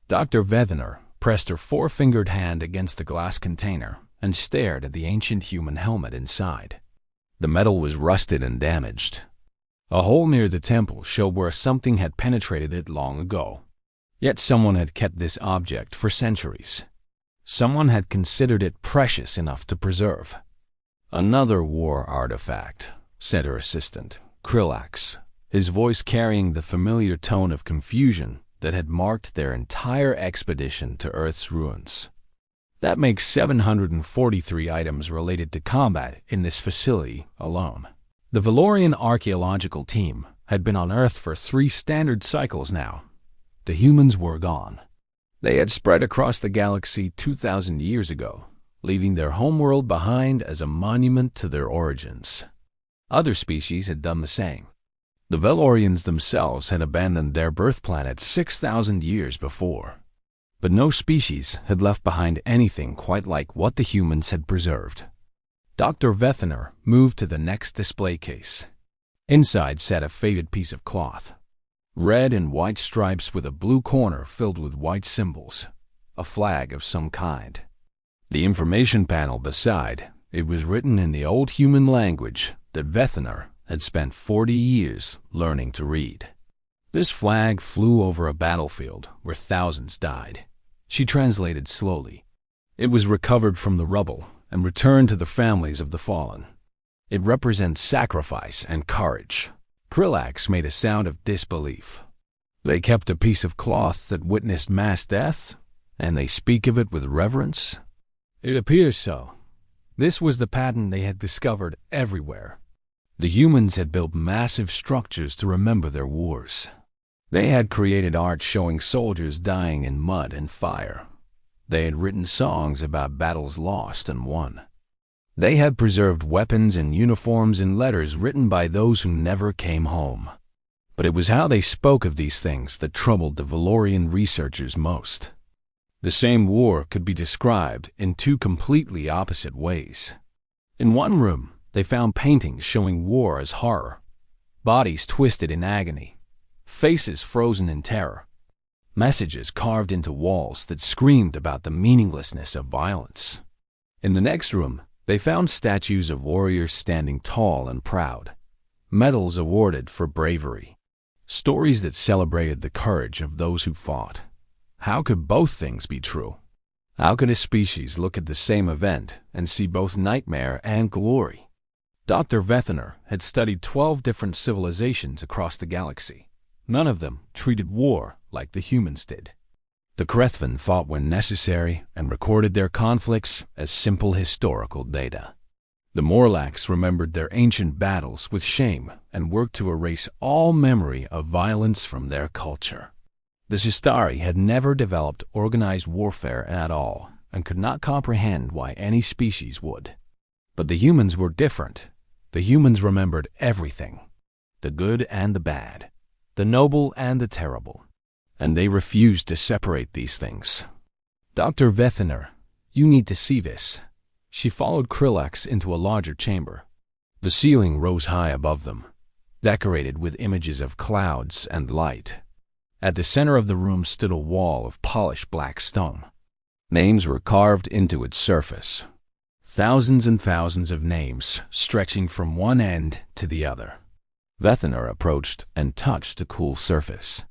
Dr. Vethener pressed her four-fingered hand against the glass container and stared at the ancient human helmet inside. The metal was rusted and damaged. A hole near the temple showed where something had penetrated it long ago. Yet someone had kept this object for centuries. Someone had considered it precious enough to preserve. "Another war artifact," said her assistant, Krillax, his voice carrying the familiar tone of confusion that had marked their entire expedition to Earth's ruins. That makes 743 items related to combat in this facility alone. The Valorian Archaeological team had been on Earth for 3 standard cycles now. The humans were gone. They had spread across the galaxy 2,000 years ago, leaving their homeworld behind as a monument to their origins. Other species had done the same. The Valorians themselves had abandoned their birth planet 6,000 years before. But no species had left behind anything quite like what the humans had preserved. Dr. Vethener moved to the next display case. Inside sat a faded piece of cloth. Red and white stripes with a blue corner filled with white symbols. A flag of some kind. The information panel beside, it was written in the old human language that Vethener had spent 40 years learning to read. This flag flew over a battlefield where thousands died. She translated slowly. It was recovered from the rubble and returned to the families of the fallen. It represents sacrifice and courage. Krillax made a sound of disbelief. They kept a piece of cloth that witnessed mass death, and they speak of it with reverence? It appears so. This was the pattern they had discovered everywhere. The humans had built massive structures to remember their wars. They had created art showing soldiers dying in mud and fire. They had written songs about battles lost and won. They had preserved weapons and uniforms in letters written by those who never came home. But it was how they spoke of these things that troubled the Valorian researchers most. The same war could be described in 2 completely opposite ways. In one room, they found paintings showing war as horror, bodies twisted in agony, faces frozen in terror, messages carved into walls that screamed about the meaninglessness of violence. In the next room, they found statues of warriors standing tall and proud, medals awarded for bravery, stories that celebrated the courage of those who fought. How could both things be true? How could a species look at the same event and see both nightmare and glory? Dr. Vethener had studied 12 different civilizations across the galaxy. None of them treated war like the humans did. The Krethvin fought when necessary and recorded their conflicts as simple historical data. The Morlachs remembered their ancient battles with shame and worked to erase all memory of violence from their culture. The Sistari had never developed organized warfare at all and could not comprehend why any species would. But the humans were different. The humans remembered everything, the good and the bad, the noble and the terrible, and they refused to separate these things. Dr. Vethener, you need to see this. She followed Krillax into a larger chamber. The ceiling rose high above them, decorated with images of clouds and light. At the center of the room stood a wall of polished black stone. Names were carved into its surface. Thousands and thousands of names stretching from one end to the other. Vethener approached and touched the cool surface.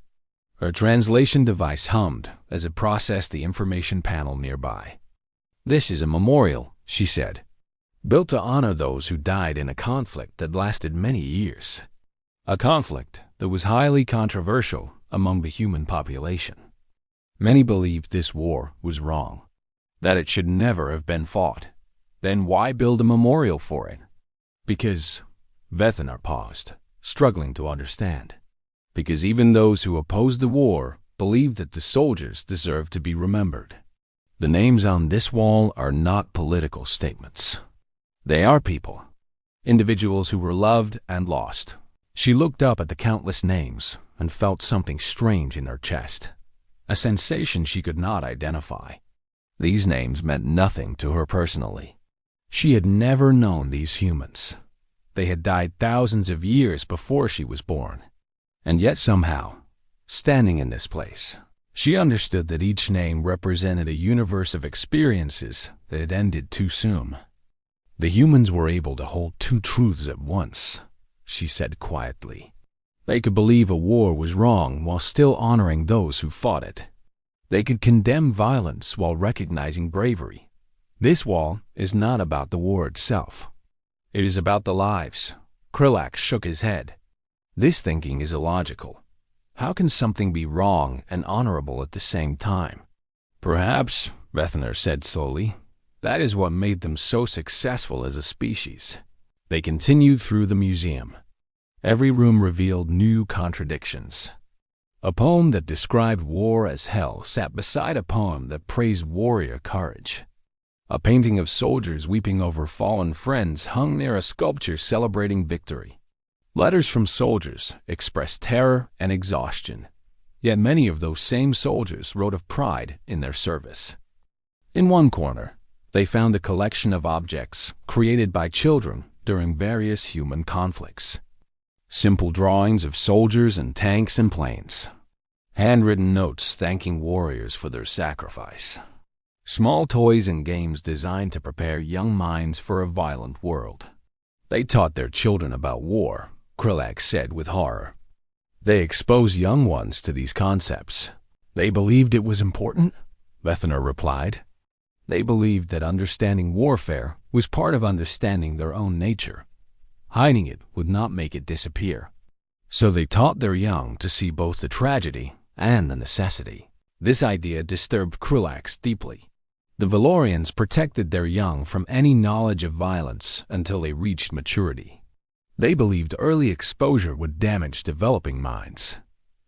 Her translation device hummed as it processed the information panel nearby. "This is a memorial," she said, "built to honor those who died in a conflict that lasted many years. A conflict that was highly controversial among the human population. Many believed this war was wrong, that it should never have been fought. Then why build a memorial for it? Because," Vethener paused, struggling to understand, "because even those who opposed the war believed that the soldiers deserved to be remembered. The names on this wall are not political statements. They are people, individuals who were loved and lost." She looked up at the countless names and felt something strange in her chest, a sensation she could not identify. These names meant nothing to her personally. She had never known these humans. They had died thousands of years before she was born. And yet somehow, standing in this place, She understood that each name represented a universe of experiences that had ended too soon. The humans were able to hold two truths at once, she said quietly. They could believe a war was wrong while still honoring those who fought it. They could condemn violence while recognizing bravery. This wall is not about the war itself. It is about the lives. Krillak shook his head. This thinking is illogical. How can something be wrong and honorable at the same time? Perhaps, Vethner said slowly, that is what made them so successful as a species. They continued through the museum. Every room revealed new contradictions. A poem that described war as hell sat beside a poem that praised warrior courage. A painting of soldiers weeping over fallen friends hung near a sculpture celebrating victory. Letters from soldiers expressed terror and exhaustion, yet many of those same soldiers wrote of pride in their service. In one corner, they found a collection of objects created by children during various human conflicts. Simple drawings of soldiers and tanks and planes. Handwritten notes thanking warriors for their sacrifice. Small toys and games designed to prepare young minds for a violent world. They taught their children about war, Krillak said with horror. They exposed young ones to these concepts. They believed it was important, Vethner replied. They believed that understanding warfare was part of understanding their own nature. Hiding it would not make it disappear. So they taught their young to see both the tragedy and the necessity. This idea disturbed Krillak deeply. The Valorians protected their young from any knowledge of violence until they reached maturity. They believed early exposure would damage developing minds.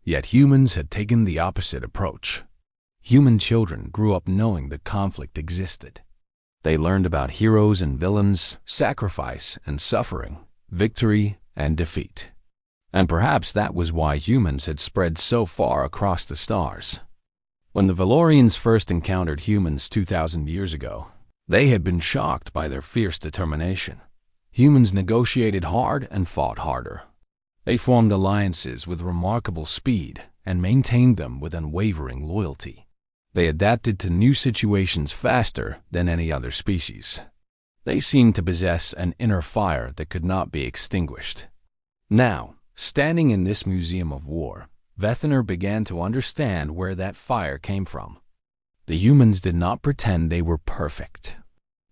Yet humans had taken the opposite approach. Human children grew up knowing that conflict existed. They learned about heroes and villains, sacrifice and suffering, victory and defeat. And perhaps that was why humans had spread so far across the stars. When the Valorians first encountered humans 2,000 years ago, they had been shocked by their fierce determination. Humans negotiated hard and fought harder. They formed alliances with remarkable speed and maintained them with unwavering loyalty. They adapted to new situations faster than any other species. They seemed to possess an inner fire that could not be extinguished. Now, standing in this museum of war, Vethner began to understand where that fire came from. The humans did not pretend they were perfect.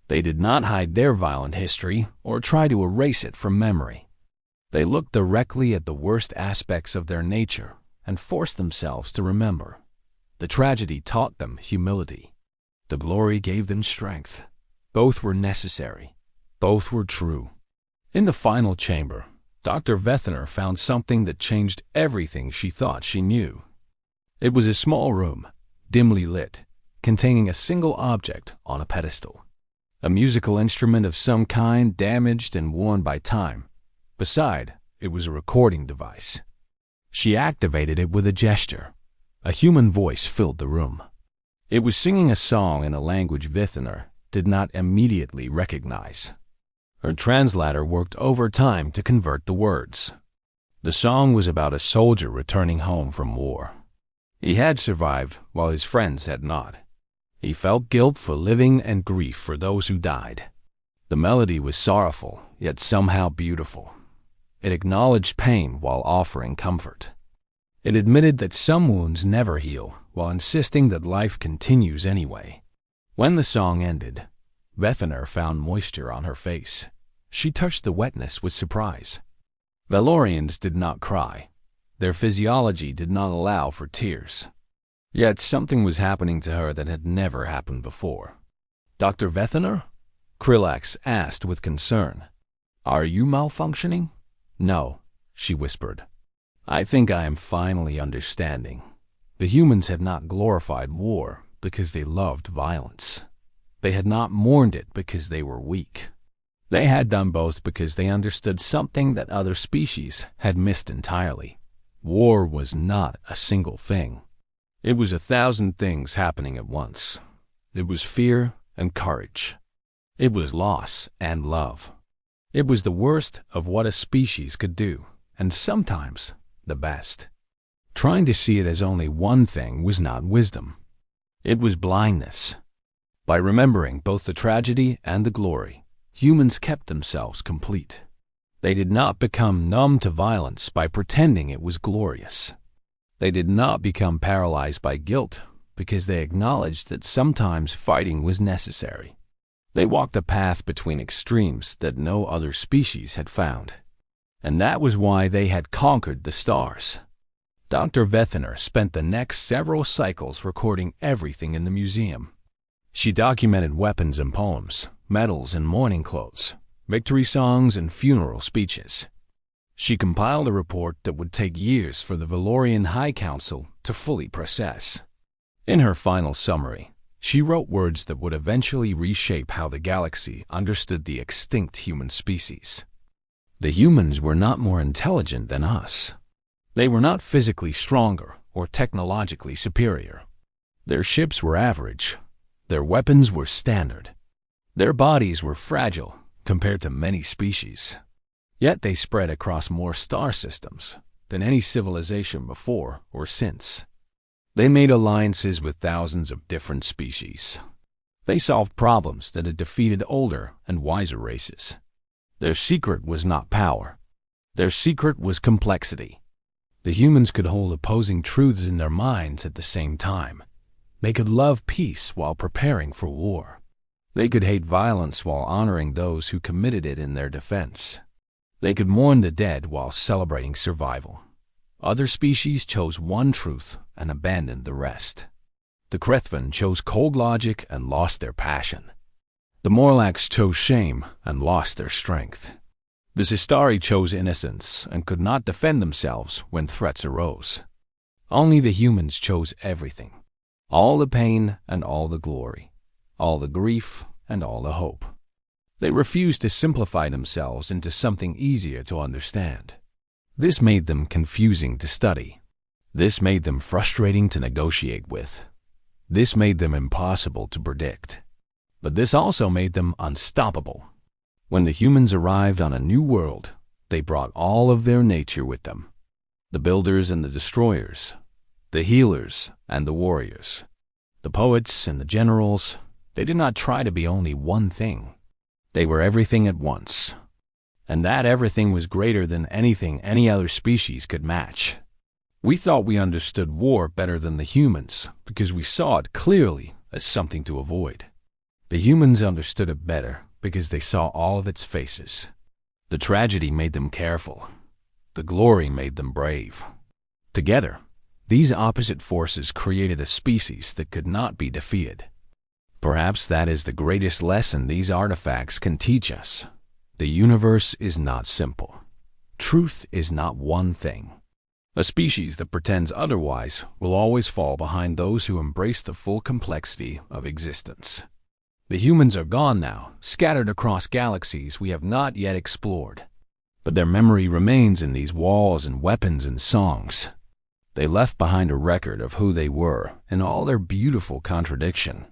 They did not hide their violent history or try to erase it from memory. They looked directly at the worst aspects of their nature and forced themselves to remember. The tragedy taught them humility. The glory gave them strength. Both were necessary. Both were true. In the final chamber, Dr. Vethner found something that changed everything she thought she knew. It was a small room, dimly lit, containing a single object on a pedestal. A musical instrument of some kind damaged and worn by time. Beside, it was a recording device. She activated it with a gesture. A human voice filled the room. It was singing a song in a language Vethner did not immediately recognize. Her translator worked overtime to convert the words. The song was about a soldier returning home from war. He had survived while his friends had not. He felt guilt for living and grief for those who died. The melody was sorrowful, yet somehow beautiful. It acknowledged pain while offering comfort. It admitted that some wounds never heal, while insisting that life continues anyway. When the song ended, Vethner found moisture on her face. She touched the wetness with surprise. Valorians did not cry. Their physiology did not allow for tears. Yet something was happening to her that had never happened before. "Dr. Vethner?" Krillak asked with concern. "Are you malfunctioning?" "No," she whispered. "I think I am finally understanding. The humans had not glorified war because they loved violence. They had not mourned it because they were weak. They had done both because they understood something that other species had missed entirely. War was not a single thing. It was 1,000 things happening at once. It was fear and courage. It was loss and love. It was the worst of what a species could do, and sometimes the best. Trying to see it as only one thing was not wisdom. It was blindness. By remembering both the tragedy and the glory, humans kept themselves complete. They did not become numb to violence by pretending it was glorious. They did not become paralyzed by guilt because they acknowledged that sometimes fighting was necessary. They walked a path between extremes that no other species had found. And that was why they had conquered the stars. Dr. Vethener spent the next several cycles recording everything in the museum. She documented weapons and poems, medals and mourning clothes, victory songs and funeral speeches. She compiled a report that would take years for the Valorian High Council to fully process. In her final summary, she wrote words that would eventually reshape how the galaxy understood the extinct human species. The humans were not more intelligent than us. They were not physically stronger or technologically superior. Their ships were average. Their weapons were standard. Their bodies were fragile compared to many species. Yet they spread across more star systems than any civilization before or since. They made alliances with thousands of different species. They solved problems that had defeated older and wiser races. Their secret was not power. Their secret was complexity. The humans could hold opposing truths in their minds at the same time. They could love peace while preparing for war. They could hate violence while honoring those who committed it in their defense. They could mourn the dead while celebrating survival. Other species chose one truth and abandoned the rest. The Krethvan chose cold logic and lost their passion. The Morlacks chose shame and lost their strength. The Sistari chose innocence and could not defend themselves when threats arose. Only the humans chose everything. All the pain and all the glory. All the grief and all the hope. They refused to simplify themselves into something easier to understand. This made them confusing to study. This made them frustrating to negotiate with. This made them impossible to predict. But this also made them unstoppable. When the humans arrived on a new world, they brought all of their nature with them. The builders and the destroyers, the healers and the warriors, the poets and the generals, they did not try to be only one thing. They were everything at once. And that everything was greater than anything any other species could match. We thought we understood war better than the humans because we saw it clearly as something to avoid. The humans understood it better because they saw all of its faces. The tragedy made them careful. The glory made them brave. Together, these opposite forces created a species that could not be defeated. Perhaps that is the greatest lesson these artifacts can teach us. The universe is not simple. Truth is not one thing. A species that pretends otherwise will always fall behind those who embrace the full complexity of existence. The humans are gone now, scattered across galaxies we have not yet explored. But their memory remains in these walls and weapons and songs. They left behind a record of who they were in all their beautiful contradiction.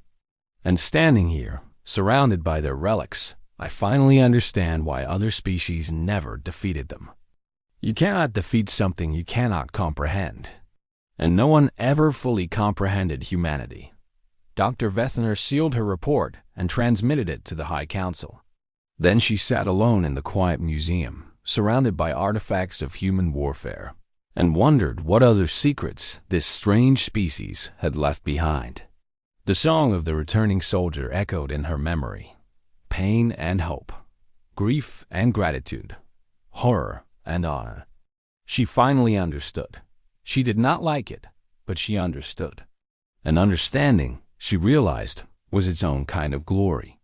And standing here, surrounded by their relics, I finally understand why other species never defeated them. You cannot defeat something you cannot comprehend. And no one ever fully comprehended humanity. Dr. Vethener sealed her report and transmitted it to the High Council. Then she sat alone in the quiet museum, surrounded by artifacts of human warfare, and wondered what other secrets this strange species had left behind. The song of the returning soldier echoed in her memory. Pain and hope, grief and gratitude, horror and honor. She finally understood. She did not like it, but she understood. And understanding, she realized, was its own kind of glory.